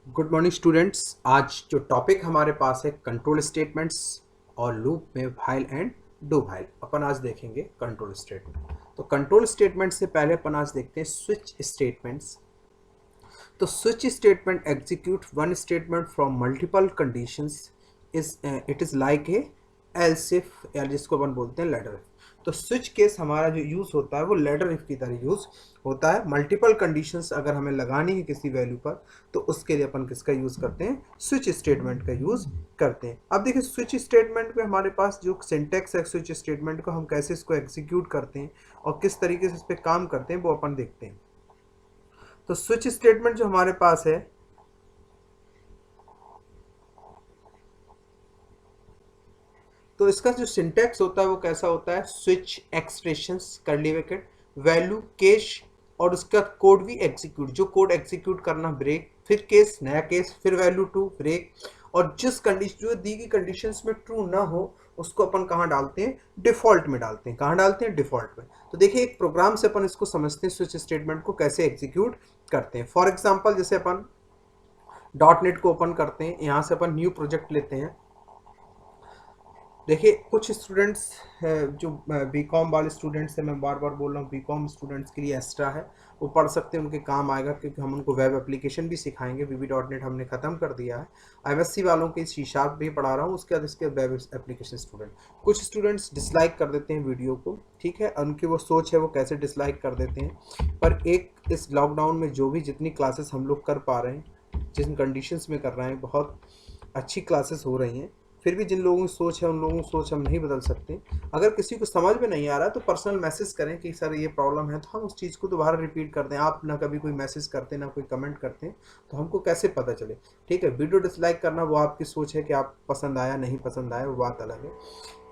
Good morning students. आज जो topic हमारे पास है कंट्रोल स्टेटमेंट्स और लूप में व्हाइल एंड डू व्हाइल। अपन आज देखेंगे कंट्रोल स्टेटमेंट। तो कंट्रोल स्टेटमेंट से पहले अपन आज देखते हैं स्विच स्टेटमेंट्स। तो switch statement execute one statement from multiple conditions is it is like a else if, या जिसको अपन बोलते हैं लैडर इफ। तो स्विच केस हमारा जो यूज़ होता है वो लैडर इफ की तरह यूज़ होता है। मल्टीपल कंडीशंस अगर हमें लगानी है किसी वैल्यू पर तो उसके लिए अपन किसका यूज़ करते हैं, स्विच स्टेटमेंट का यूज़ करते हैं। अब देखिए स्विच स्टेटमेंट में हमारे पास जो सिंटैक्स है स्विच स्टेटमेंट को हम कैसे इसको एग्जीक्यूट करते हैं और किस तरीके से इस पर काम करते हैं वो अपन देखते हैं। तो स्विच स्टेटमेंट जो हमारे पास है तो इसका जो सिंटैक्स होता है वो कैसा होता है, switch expressions curly bracket value case और उसका कोड भी एग्जीक्यूट, जो कोड एग्जीक्यूट करना ब्रेक, फिर केस नया केस, फिर वैल्यू टू ब्रेक। और जिस कंडीशन जो दी गई कंडीशंस में ट्रू ना हो उसको अपन कहाँ डालते हैं, डिफॉल्ट में डालते हैं। कहाँ डालते हैं, डिफॉल्ट में। तो देखिए एक प्रोग्राम से अपन इसको समझते हैं स्विच स्टेटमेंट को कैसे एग्जीक्यूट करते हैं। फॉर एग्जाम्पल जैसे अपन डॉट नेट को ओपन करते हैं, यहाँ से अपन न्यू प्रोजेक्ट लेते हैं। देखिए कुछ स्टूडेंट्स जो बीकॉम वाले स्टूडेंट्स हैं, मैं बार बार बोल रहा हूँ बीकॉम स्टूडेंट्स के लिए एक्स्ट्रा है, वो पढ़ सकते हैं, उनके काम आएगा क्योंकि हम उनको वेब एप्लीकेशन भी सिखाएंगे। VB.NET हमने ख़त्म कर दिया है। MSc वालों के C# भी पढ़ा रहा हूँ, उसके बाद इसके वेब एप्लीकेशन स्टूडेंट। कुछ स्टूडेंट्स डिसलाइक कर देते हैं वीडियो को, ठीक है, उनकी वो सोच है वो कैसे डिसलाइक कर देते हैं। पर एक इस लॉकडाउन में जो भी जितनी क्लासेस हम लोग कर पा रहे हैं, जिन कंडीशंस में कर रहे हैं, बहुत अच्छी क्लासेस हो रही हैं। फिर भी जिन लोगों की सोच है उन लोगों की सोच हम नहीं बदल सकते। अगर किसी को समझ में नहीं आ रहा तो पर्सनल मैसेज करें कि सर ये प्रॉब्लम है, तो हम उस चीज़ को दोबारा रिपीट कर दें। आप ना कभी कोई मैसेज करते ना कोई कमेंट करते तो हमको कैसे पता चले। ठीक है, वीडियो डिसलाइक करना वो आपकी सोच है कि आप पसंद आया नहीं पसंद आया वो बात अलग है।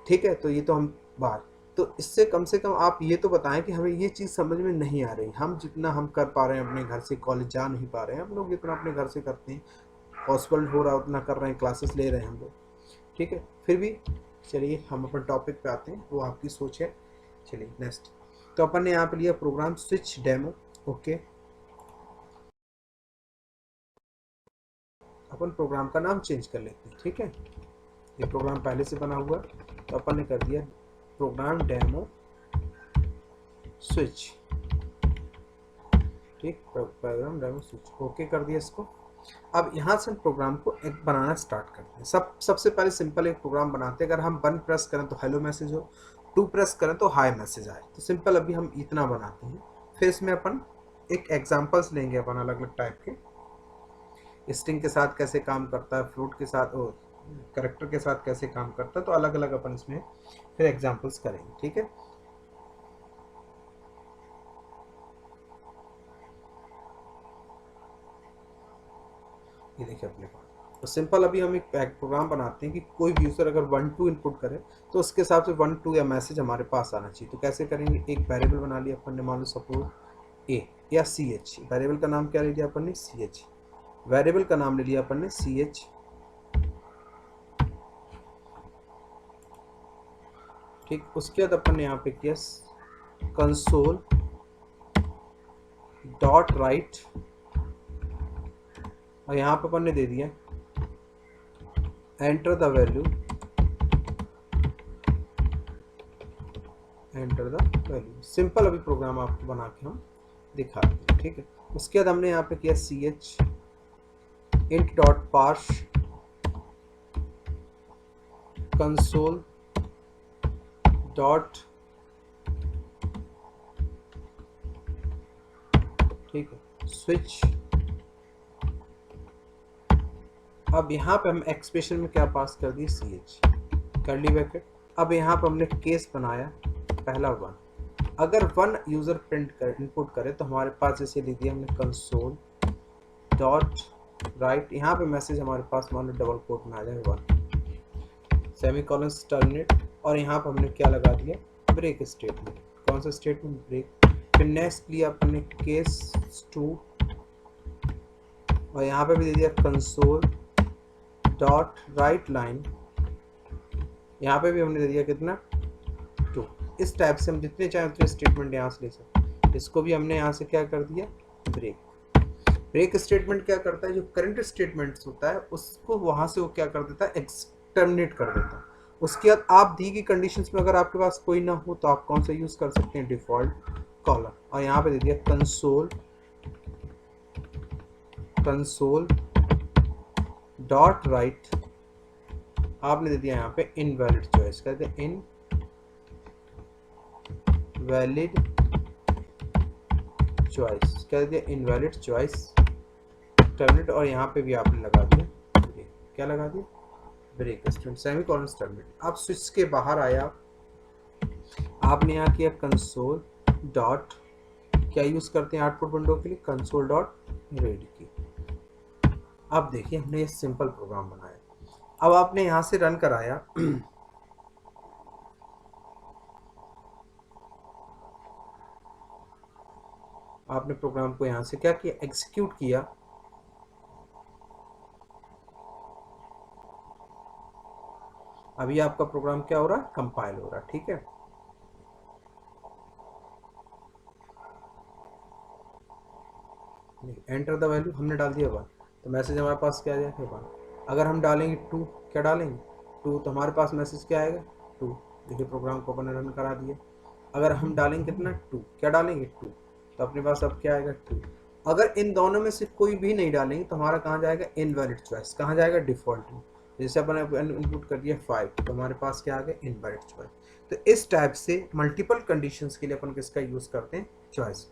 ठीक है, तो ये तो हम बात, तो इससे कम से कम आप ये तो बताएं कि हमें ये चीज़ समझ में नहीं आ रही। हम जितना हम कर पा रहे हैं अपने घर से, कॉलेज जा नहीं पा रहे हैं हम लोग, जितना अपने घर से करते हैं पॉसिबल हो रहा उतना कर रहे हैं, क्लासेस ले रहे हैं हम लोग। ठीक है, फिर भी चलिए हम अपन टॉपिक पे आते हैं, वो आपकी सोच है। चलिए नेक्स्ट, तो अपन ने यहाँ पे लिया प्रोग्राम स्विच डेमो। ओके, अपन प्रोग्राम का नाम चेंज कर लेते हैं। ठीक है, ये प्रोग्राम पहले से बना हुआ तो अपन ने कर दिया प्रोग्राम डेमो स्विच। ठीक, प्रोग्राम डेमो स्विच, ओके कर दिया इसको। अब यहाँ से हम प्रोग्राम को एक बनाना स्टार्ट करते हैं। सबसे पहले सिंपल एक प्रोग्राम बनाते हैं। अगर हम 1 प्रेस करें तो हेलो मैसेज हो, 2 प्रेस करें तो हाई मैसेज आए। तो सिंपल अभी हम इतना बनाते हैं। फिर इसमें अपन एक एग्जांपल्स लेंगे अपन अलग अलग टाइप के, स्ट्रिंग के साथ कैसे काम करता है, फ्लोट के साथ, करेक्टर के साथ कैसे काम करता है, तो अलग अलग अपन इसमें फिर एग्जाम्पल्स करेंगे। ठीक है, ये देखिए अपने पास तो सिंपल अभी हम एक प्रोग्राम बनाते हैं कि कोई भी यूज़र अगर 1-2 इनपुट करे तो उसके हिसाब से 1-2 या मैसेज हमारे पास आना चाहिए। तो कैसे करेंगे, एक वेरिएबल बना लिया अपन ने, मान लो सपोज ए या CH। वेरिएबल का नाम क्या ले लिया अपन ने, CH। वेरिएबल का नाम ले लिया अपन ने CH। ठीक, उसके बाद अपन ने यहाँ पे किया कंसोल डॉट राइट, और यहाँ पे अपन ने दे दिया enter the value, enter the value. Simple अभी प्रोग्राम आपको बना के हम दिखाते हैं। ठीक है, उसके बाद हमने यहाँ पे किया CH int dot parse console dot, ठीक है, स्विच। अब यहाँ पे हम एक्सप्रेशन में क्या पास कर दिए, CH कर्ली ब्रैकेट। अब यहाँ पे हमने केस बनाया पहला 1। अगर 1 यूज़र प्रिंट कर इनपुट करे तो हमारे पास जैसे लिख दिया हमने कंसोल डॉट राइट, यहाँ पे मैसेज हमारे पास मान लो डबल कोट में आ जाए 1 सेमीकोलन टर्मिनेट, और यहाँ पे हमने क्या लगा दिया, ब्रेक स्टेटमेंट। कौन सा स्टेटमेंट, ब्रेक। फिर नेक्स्ट लिया अपने केस 2, और यहाँ पे भी दे दिया कंसोल डॉट राइट लाइन, यहाँ पे भी हमने दे दिया कितना, 2। इस टाइप से हम जितने चाहे उतने स्टेटमेंट यहाँ से ले सकते हैं। इसको भी हमने यहाँ से क्या कर दिया, ब्रेक। ब्रेक स्टेटमेंट क्या करता है, जो करंट स्टेटमेंट्स होता है उसको वहां से वो क्या कर देता है, एक्सटर्मिनेट कर देता है। उसके बाद आप दी गई कंडीशंस में अगर आपके पास कोई ना हो तो आप कौन सा यूज कर सकते हैं, डिफॉल्ट कॉलर, और यहाँ पे दे दिया कंसोल डॉट राइट, आपने दे दिया यहाँ पे इनवैलिड चॉइस, कहते हैं इनवैलिड चॉइस, कह दिया इनवैलिड चॉइस टर्मिनेट, और यहाँ पे भी आपने लगा दिया ब्रेक, क्या लगा दिया, ब्रेक स्टेटमेंट सेमीकोलन टर्मिनेट। आप स्विच के बाहर आया, आपने यहाँ किया कंसोल डॉट, क्या यूज करते हैं आउटपुट विंडो के लिए, कंसोल डॉट रीड की। अब देखिए हमने ये सिंपल प्रोग्राम बनाया। अब आपने यहाँ से रन कराया आपने प्रोग्राम को यहाँ से क्या किया, एग्जीक्यूट किया। अभी आपका प्रोग्राम क्या हो रहा है, कंपाइल हो रहा है, ठीक है। एंटर द वैल्यू हमने डाल दिया 1, तो मैसेज हमारे पास क्या आ जाएगा 1। अगर हम डालेंगे 2, क्या डालेंगे 2, तो हमारे पास मैसेज क्या आएगा 2। देखिए प्रोग्राम को अपन रन करा दिया। अगर हम डालेंगे कितना 2, क्या डालेंगे 2, तो अपने पास अब क्या आएगा 2। अगर इन दोनों में से कोई भी नहीं डालेंगे तो हमारा कहाँ जाएगा, इनवैलिड चॉइस, कहाँ जाएगा, डिफॉल्ट में। जैसे अपन इनपुट कर दिया 5, तो हमारे पास क्या आ गया, इनवैलिड चॉइस। तो इस टाइप से मल्टीपल कंडीशंस के लिए अपन किसका यूज करते हैं, चॉइस।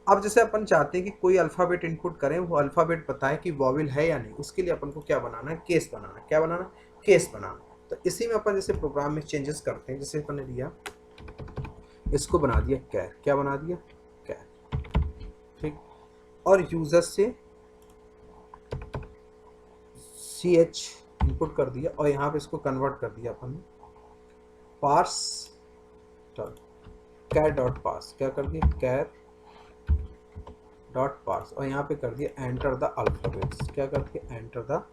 अब जैसे अपन चाहते हैं कि कोई अल्फ़ाबेट इनपुट करें, वो अल्फ़ाबेट बताए कि वॉवेल है या नहीं, उसके लिए अपन को क्या बनाना है, केस बनाना है। क्या बनाना है, केस बनाना। तो इसी में अपन जैसे प्रोग्राम में चेंजेस करते हैं, जैसे अपन ने दिया, इसको बना दिया कैर, क्या बना दिया, कैर, ठीक। और यूजर से ch इनपुट कर दिया, और यहाँ पे इसको कन्वर्ट कर दिया अपन ने पार्स कैर डॉट पार्स, क्या कर दिया, कैर डॉट पार्स, और यहाँ पे कर दिया एंटर द अल्फाबेट्स, क्या कर दिया, enter the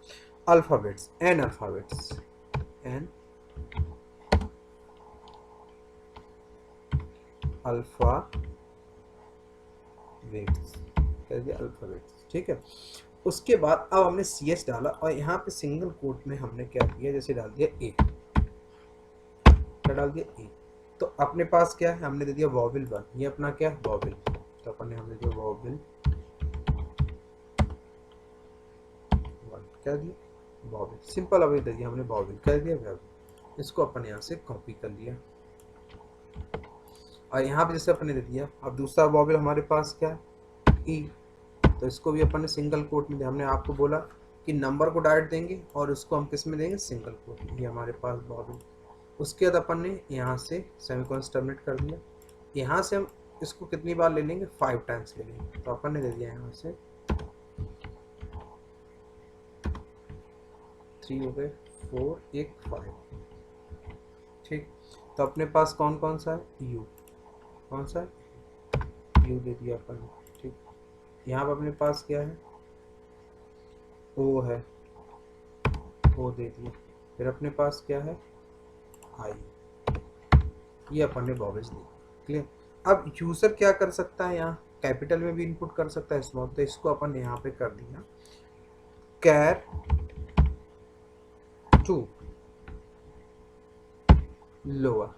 alphabets, n alphabets, n alphabets, कर दिया अल्फाबेट्स, ठीक है। उसके बाद अब हमने cs डाला, और यहाँ पे सिंगल कोट में हमने क्या किया, जैसे डाल दिया a, क्या डाल दिया a, तो अपने पास क्या है, हमने दे दिया वॉवेल 1, ये अपना क्या है, वॉवेल, तो अपन ने हमने दिया वॉवेल 1, क्या दिया, वॉवेल, सिंपल। अभी दे दिया हमने वॉवेल, क्या दिया, वॉवेल। इसको अपन यहाँ से कॉपी कर लिया, और यहाँ पे जैसे अपन ने दे दिया, अब दूसरा वॉवेल हमारे पास क्या है, ई, तो इसको भी अपन ने सिंगल कोट में, हमने आपको बोला कि नंबर को डायरेक्ट देंगे और उसको हम किस में देंगे, सिंगल कोट, ये हमारे पास वॉवेल। उसके बाद अपन ने यहाँ से सेमीकोलन टर्मिनेट कर दिया। यहाँ से हम इसको कितनी बार ले लेंगे, 5 टाइम्स ले लेंगे, तो अपन ने दे दिया यहाँ से 3 हो गए, 4 1 5, ठीक। तो अपने पास कौन कौन सा है, यू, कौन सा है, यू दे दिया अपन ने, ठीक। यहाँ पर अपने पास क्या है, ओ है, ओ दे दिया। फिर अपने पास क्या है, आई, ये अपन ने वॉवेल्स दी, क्लियर। अब यूजर क्या कर सकता है, यहाँ कैपिटल में भी इनपुट कर सकता है स्मॉल, तो इसको अपन यहाँ पे कर दिया कैर टू लोअर,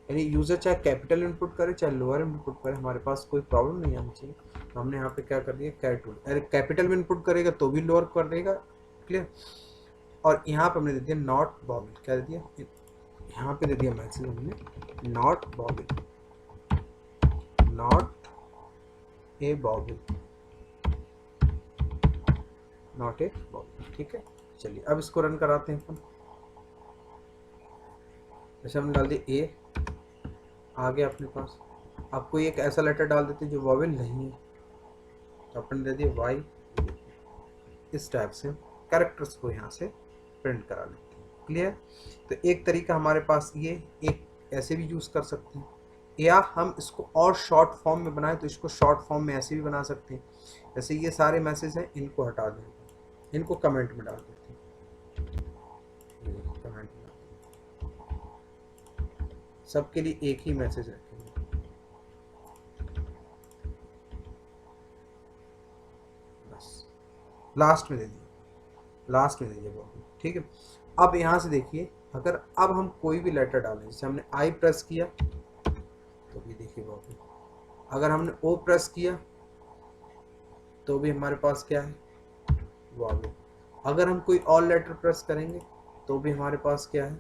यानी यूजर चाहे कैपिटल इनपुट करे चाहे लोअर इनपुट करे, हमारे पास कोई प्रॉब्लम नहीं आनी चाहिए। तो हमने यहाँ पे क्या कर दिया, कैर टू, अरे कैपिटल में इनपुट करेगा तो भी लोअर कर देगा, क्लियर। और यहाँ पे हमने दे दिया नॉट वॉवेल, क्या दे दिया, यहाँ पे दे दिया मैसेज हमने not vowel, not a vowel, not a vowel, ठीक है। चलिए अब इसको रन कराते हैं अपन। जैसे हमने डाल दिया ए, आ गया अपने पास। अब कोई एक ऐसा लेटर डाल देते जो वॉवेल नहीं है, तो अपन दे दिया वाई, इस टाइप से कैरेक्टर्स को यहाँ से प्रिंट करा लेते हैं, क्लियर। तो एक तरीका हमारे पास ये, एक ऐसे भी यूज़ कर सकते हैं, या हम इसको और शॉर्ट फॉर्म में बनाए तो इसको शॉर्ट फॉर्म में ऐसे भी बना सकते हैं। जैसे ये सारे मैसेज हैं, इनको हटा दें, इनको कमेंट में डाल देते हैं, कमेंट में सबके लिए एक ही मैसेज रखेंगे, लास्ट में दे दिया, लास्ट में दे दिया वो, ठीक है। अब यहाँ से देखिए, अगर अब हम कोई भी लेटर डालें, जैसे हमने आई प्रेस किया तो भी देखिए वो, अगर हमने ओ प्रेस किया तो भी हमारे पास क्या है, वो आ गया। अगर हम कोई और लेटर प्रेस करेंगे तो भी हमारे पास क्या है,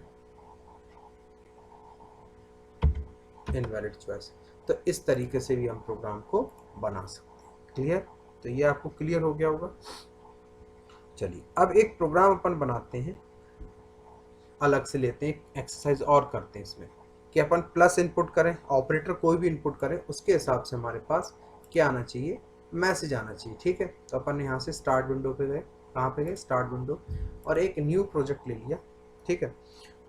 इनवैलिड चॉइस। तो इस तरीके से भी हम प्रोग्राम को बना सकते हैं। क्लियर? तो ये आपको क्लियर हो गया होगा। चलिए अब एक प्रोग्राम अपन बनाते हैं, अलग से लेते हैं, एक्सरसाइज और करते हैं इसमें कि अपन प्लस इनपुट करें, ऑपरेटर कोई भी इनपुट करें, उसके हिसाब से हमारे पास क्या आना चाहिए, मैसेज आना चाहिए। ठीक है, तो अपन यहाँ से स्टार्ट विंडो पे गए, कहाँ पे गए, स्टार्ट विंडो, और एक न्यू प्रोजेक्ट ले लिया। ठीक है,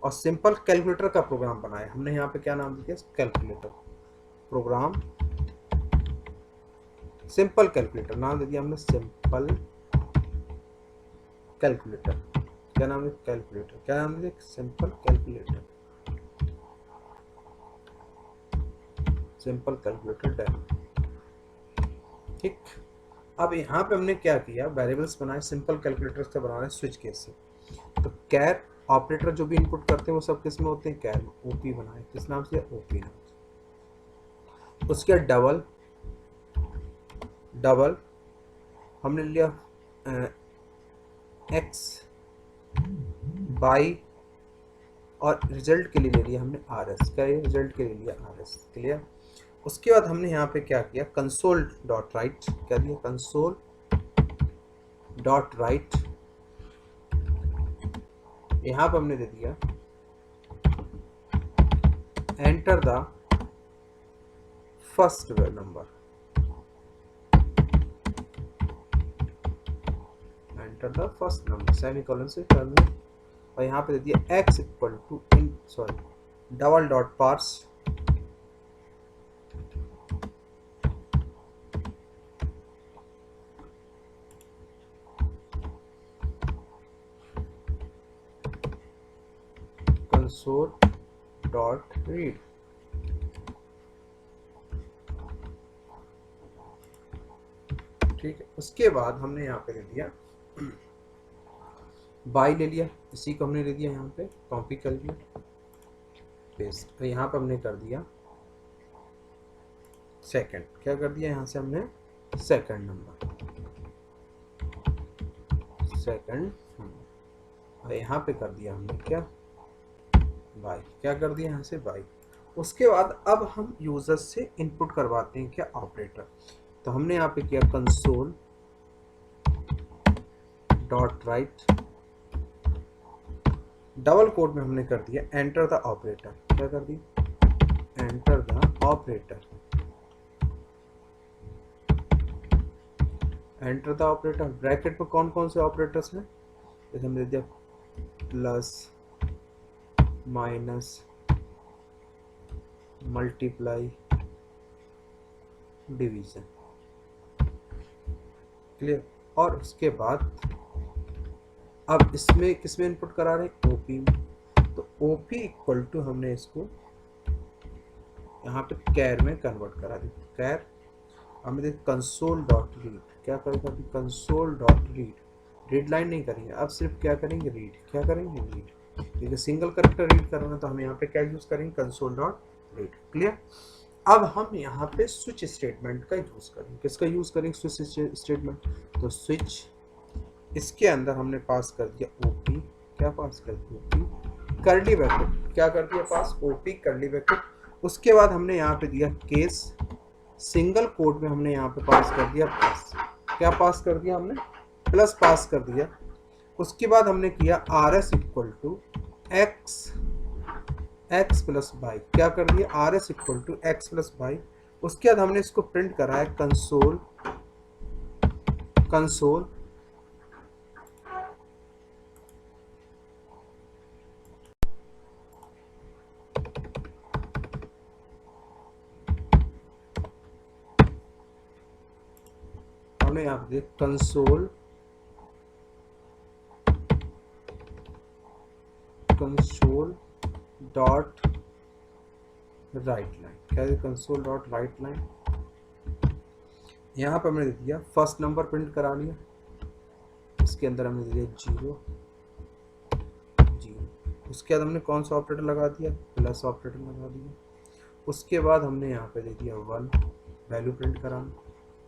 और सिंपल कैलकुलेटर का प्रोग्राम बनाया हमने। यहाँ पे क्या नाम दिया, कैलकुलेटर प्रोग्राम, सिंपल कैलकुलेटर नाम दे दिया हमने, सिंपल कैलकुलेटर। क्या नाम है, कैलकुलेटर, क्या नाम है, simple calculator, simple calculator demo. ठीक, अब यहाँ पे हमने क्या किया, वेरिएबल्स बनाए, सिंपल कैलकुलेटर से बना रहे हैं स्विच केस से। तो कैर ऑपरेटर जो भी इनपुट करते हैं वो सब किस में होते हैं, कैर में। ओपी बनाए, किस नाम से, ओपी नाम से। उसके डबल, डबल हमने लिया एक्स बाई, और रिजल्ट के लिए ले लिया हमने आर एस। क्या ये रिजल्ट के लिए लिया आर एस। क्लियर? उसके बाद हमने यहाँ पे क्या किया, कंसोल डॉट राइट, क्या दिया, कंसोल डॉट राइट। यहाँ पे हमने दे दिया enter the first number, enter the first number, semicolon से करना। और यहाँ पे दे दिया X equal to int, sorry, double dot parse, console dot read. ठीक है, उसके बाद हमने यहाँ पे ले दिया बाई, ले लिया, इसी को हमने ले दिया यहाँ पे, कॉपी कर लिया, पेस्ट। तो यहाँ पे हमने कर दिया सेकंड, क्या कर दिया यहाँ से हमने, सेकंड नंबर, सेकंड नंबर। और यहाँ पे कर दिया हमने क्या, बाई, क्या कर दिया यहाँ से, बाई। उसके बाद अब हम यूजर से इनपुट करवाते हैं क्या, ऑपरेटर। तो हमने यहाँ पे किया console dot right, double quote में हमने कर दिया एंटर द ऑपरेटर। क्या कर दिया, enter the operator, enter the operator. Bracket में कौन कौन से ऑपरेटर्स हैं, जैसे हमने दिया plus, minus, multiply, division. Clear? और उसके बाद अब इसमें किसमें इनपुट करा रहे हैं, ओपी में। तो ओपी इक्वल टू हमने इसको यहाँ पे कैर में कन्वर्ट करा दी, कैर। हमने कंसोल डॉट रीड, क्या करेगा, console dot read, read line नहीं करेंगे, अब सिर्फ क्या करेंगे, रीड। क्या करेंगे, रीड, क्योंकि सिंगल कैरेक्टर रीड करना, तो हम यहाँ पे क्या यूज करेंगे, कंसोल डॉट रीड। क्लियर? अब हम यहाँ पे स्विच स्टेटमेंट का यूज करेंगे, किसका यूज करेंगे, स्विच स्टेटमेंट। तो स्विच, इसके अंदर हमने पास कर दिया ओपी, क्या पास कर दिया, ओपी कर्ली ब्रैकेट, क्या कर दिया पास, ओपी कर्ली ब्रैकेट। उसके बाद हमने यहाँ पे दिया केस, सिंगल कोड में हमने यहाँ पे पास कर दिया प्लस, क्या पास कर दिया हमने, प्लस पास कर दिया। उसके बाद हमने किया R S equal to X, X plus Y, क्या कर दिया, R S equal to X plus Y. उसके बाद हमने इसको प्रिंट करा है कंसोल, कंसोल हमने यहाँ पे console, console dot right line, क्या है, कंसोल डॉट राइट लाइन। यहाँ पर हमने दे दिया फर्स्ट नंबर प्रिंट करा लिया, इसके अंदर हमने दे दिया 0 0। उसके बाद हमने कौन सा ऑपरेटर लगा दिया, प्लस ऑपरेटर लगा दिया। उसके बाद हमने यहाँ पे दे दिया 1 वैल्यू प्रिंट कराना,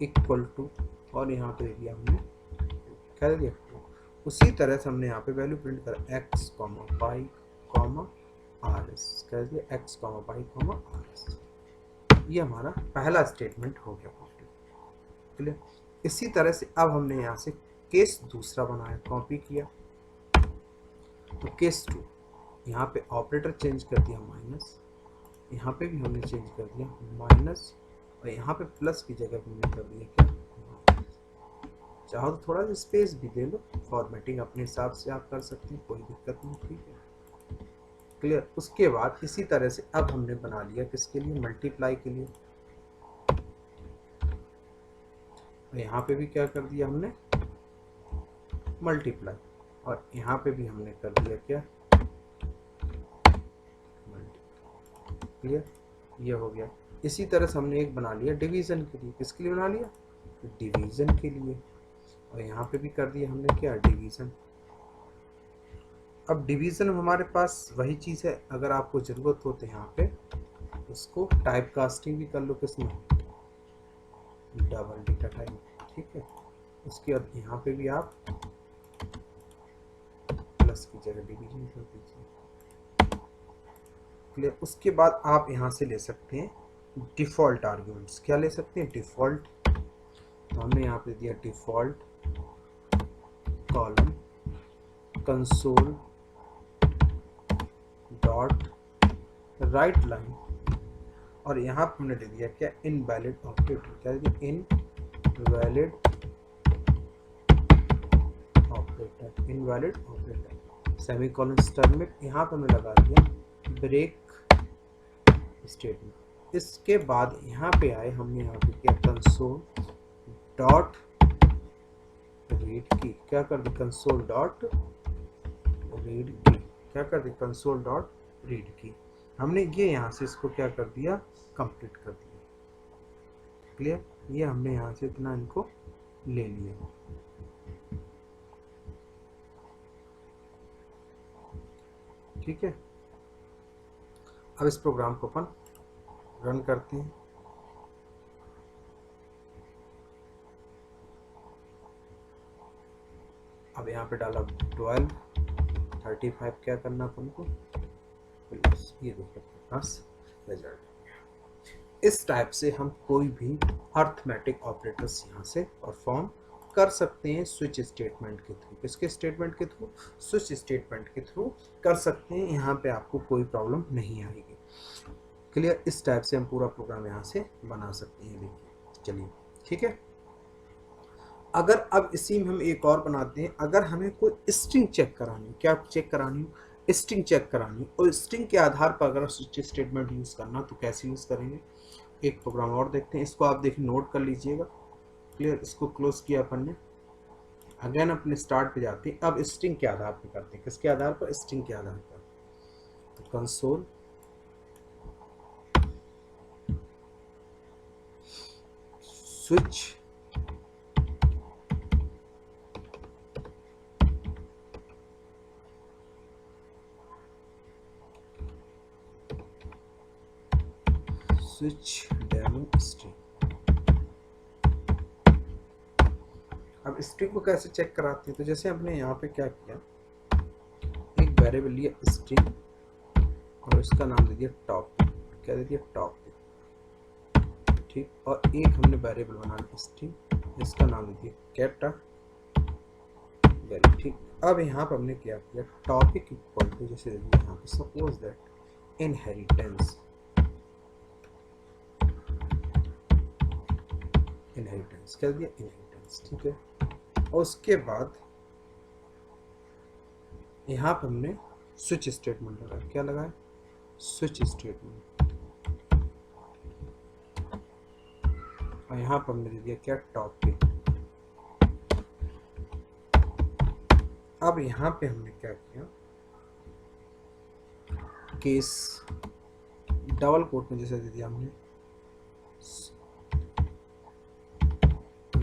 इक्वल टू, और यहाँ पे दे दिया हमने क्या दे दिया 2। उसी तरह से हमने यहाँ पे वैल्यू प्रिंट करा x, y, rs, क्या दे दिया x, y, rs। ये हमारा पहला स्टेटमेंट हो गया क्लियर। इसी तरह से अब हमने यहाँ से केस दूसरा बनाया, कॉपी किया, तो केस 2 यहाँ पे ऑपरेटर चेंज कर दिया माइनस, यहाँ पे भी हमने चेंज कर दिया माइनस, और यहाँ पे प्लस की जगह हमने कर दिया क्या, चाहो तो थोड़ा सा स्पेस भी दे लो, फॉर्मेटिंग अपने हिसाब से आप कर सकते हैं, कोई दिक्कत नहीं, ठीक है क्लियर। उसके बाद इसी तरह से अब हमने बना लिया किसके लिए, मल्टीप्लाई के लिए। यहाँ पे भी क्या कर दिया हमने, मल्टीप्लाई, और यहाँ पे भी हमने कर दिया क्या, क्लियर, ये हो गया। इसी तरह से हमने एक बना लिया डिवीजन के लिए, किसके लिए बना लिया, डिवीजन के लिए, और यहाँ पे भी कर दिया हमने क्या, डिवीजन। अब डिवीजन में हमारे पास वही चीज़ है, अगर आपको ज़रूरत हो तो यहाँ पे उसको टाइप कास्टिंग भी कर लो, किसमें, डबल डेटा टाइप, ठीक है। उसके बाद यहाँ पे भी आप प्लस की जगह डिवीजन कर दीजिए, क्लियर। उसके बाद आप यहाँ से ले सकते हैं डिफ़ॉल्ट आर्ग्यूमेंट्स, क्या ले सकते हैं, डिफ़ॉल्ट। तो हमने यहाँ पे दिया default column console dot right line, और यहाँ पे हमने दे दिया क्या, इनवैलिड ऑपरेटर, क्या दे दिया, invalid operator, invalid operator, semicolon स्टर्मिक, यहाँ पे हमने लगा दिया ब्रेक स्टेटमेंट। इसके बाद यहाँ पे आए, हमने यहाँ पे किया कंसोल डॉट रीड की, क्या कर दी, कंसोल डॉट रीड की, क्या कर दी, कंसोल डॉट रीड की। हमने ये यहाँ से इसको क्या कर दिया, कंप्लीट कर दिया, क्लियर। ये हमने यहाँ से इतना इनको ले लिया, ठीक है। अब इस प्रोग्राम को अपन रन करते हैं। अब यहाँ पे डाला 12 35, क्या करना अपन को, प्लस, ये देखो प्लस रिजल्ट। इस टाइप से हम कोई भी अर्थमेटिक ऑपरेटर्स यहाँ से परफॉर्म कर सकते हैं स्विच स्टेटमेंट के थ्रू। किसके स्टेटमेंट के थ्रू, स्विच स्टेटमेंट के थ्रू कर सकते हैं। यहाँ पे आपको कोई प्रॉब्लम नहीं आएगी, क्लियर। इस टाइप से हम पूरा प्रोग्राम यहाँ से बना सकते हैं, देखिए, चलिए ठीक है। अगर अब इसी में हम एक और बनाते हैं, अगर हमें कोई स्ट्रिंग चेक करानी, क्या चेक करानी, स्ट्रिंग चेक करानी, और स्ट्रिंग के आधार पर अगर स्विच स्टेटमेंट यूज़ करना, तो कैसे यूज़ करेंगे, एक प्रोग्राम और देखते हैं। इसको आप देखिए, नोट कर लीजिएगा, क्लियर। इसको क्लोज किया अपन ने, अगेन अपने स्टार्ट पे जाते हैं। अब स्ट्रिंग के आधार पर करते हैं, किसके आधार पर, स्ट्रिंग के आधार पर। तो console switch switch demo string. अब स्ट्रिंग को कैसे चेक कराते हैं, तो जैसे हमने यहाँ पे क्या किया, एक वेरिएबल लिया स्ट्रिंग, और इसका नाम दे दिया टॉपिक, क्या दे दिया, टॉपिक, ठीक। और एक हमने वेरिएबल बनाया स्ट्रिंग, इसका नाम दे दिया कैटा वैल्यू, ठीक। अब यहाँ पर हमने क्या किया, टॉपिक इक्वल टू, जैसे दे दिया यहाँ पे सपोज दैट इनहेरिटेंस, इनहेरिटेंस क्या दिया, इनहेरिटेंस, ठीक है। और उसके बाद यहाँ पर हमने स्विच स्टेटमेंट लगाया, क्या लगाया, स्विच स्टेटमेंट, और यहाँ पर हमने दे दिया क्या, टॉपिक। अब यहाँ पे हमने क्या किया, केस डबल कोट में जैसे दे दिया हमने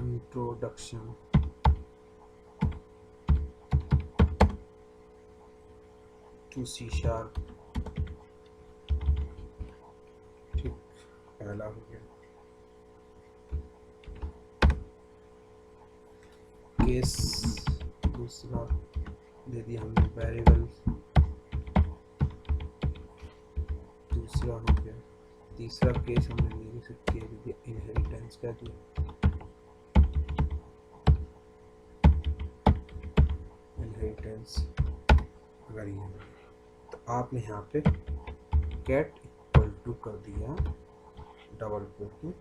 इंट्रोडक्शन टू C#, ठीक, पहला हो गया। केस दूसरा दे दिया हमने वेरिएबल, दूसरा हो गया। तीसरा केस हमने दे दिया इनहेरिटेंस का दिया, इनहेरिटेंस अगर ये तो आपने यहाँ पे गेट इक्वल टू कर दिया डबल कोट में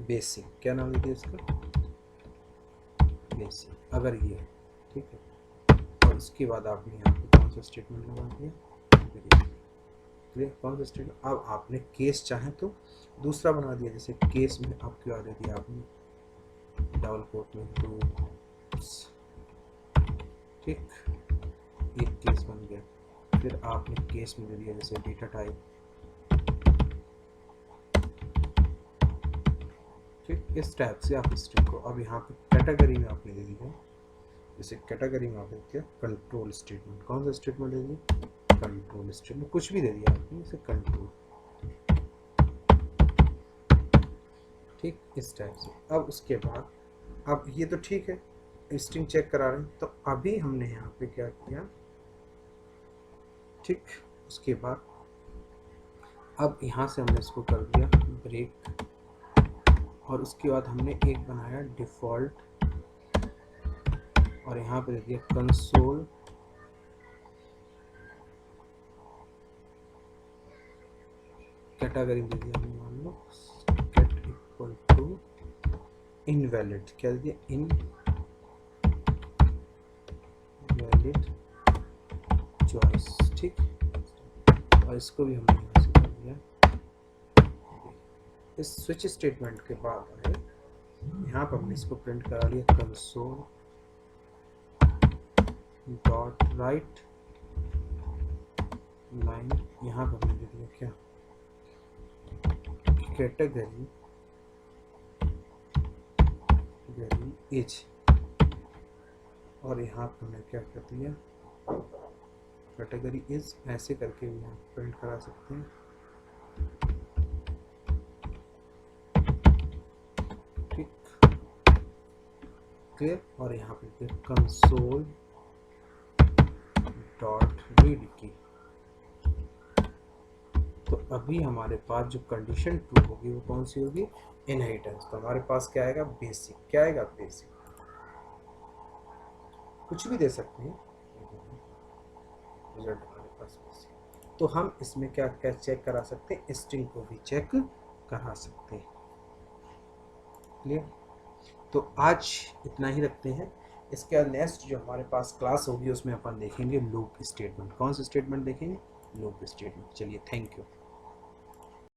बेसिक, क्या नाम दे दिया इसका, बेसिक, अगर ये ठीक है। और उसके बाद आपने यहाँ पे कौन सा स्टेटमेंट लगा दिया, क्लियर, कौन सा स्टेटमेंट। अब आपने केस चाहे तो दूसरा बना दिया, जैसे केस में अब क्या दे दिया आपने डबल कोट में टू, ठीक, एक केस बन गया। फिर आपने केस में दे दिया जैसे डेटा टाइप, ठीक, इस टाइप से आप स्ट्रिंग को। अब यहाँ पे कैटेगरी में आपने दे दिया, जैसे कैटेगरी में आपने दिया कंट्रोल स्टेटमेंट, कौन सा स्टेटमेंट दे दिया, कंट्रोल स्टेटमेंट, कुछ भी दे दिया आपने जैसे कंट्रोल, ठीक, इस टाइप से। अब उसके बाद अब ये तो ठीक है, स्ट्रिंग चेक करा रहे हैं, तो अभी हमने यहाँ पे क्या किया, ठीक, उसके बाद अब यहाँ से हमने इसको कर दिया ब्रेक, और उसके बाद हमने एक बनाया डिफ़ॉल्ट, और यहाँ पे दे दिया कंसोल कैटेगरी दे दिया हमने, मान लो गेट इक्वल टू इनवैलिड, क्या दे दिया, इनवैलिड चॉइस, ठीक, और इसको भी हमने यहाँ से कर दिया। इस स्विच स्टेटमेंट के बाद है यहाँ पर हमने इसको प्रिंट करा लिया कंसोल डॉट राइट लाइन, यहाँ पर हमने दे दिया क्या, कैटेगरी एज, और यहाँ पर हमने क्या कर दिया कैटेगरी इज, ऐसे करके भी हम प्रिंट करा सकते हैं, ठीक, क्लियर। और यहाँ पे कंसोल डॉट रीड की, तो अभी हमारे पास जो कंडीशन ट्रू होगी वो कौन सी होगी, इनहेरिटेंस। तो हमारे पास क्या आएगा, बेसिक, क्या आएगा, बेसिक, कुछ भी दे सकते हैं, रिजल्ट हमारे पास बेसिक। तो हम इसमें क्या क्या चेक करा सकते हैं, स्ट्रिंग को भी चेक करा सकते हैं, क्लियर। तो आज इतना ही रखते हैं, इसके बाद नेक्स्ट जो हमारे पास क्लास होगी उसमें अपन देखेंगे लूप स्टेटमेंट, कौन सा स्टेटमेंट देखेंगे, लूप स्टेटमेंट। चलिए, थैंक यू।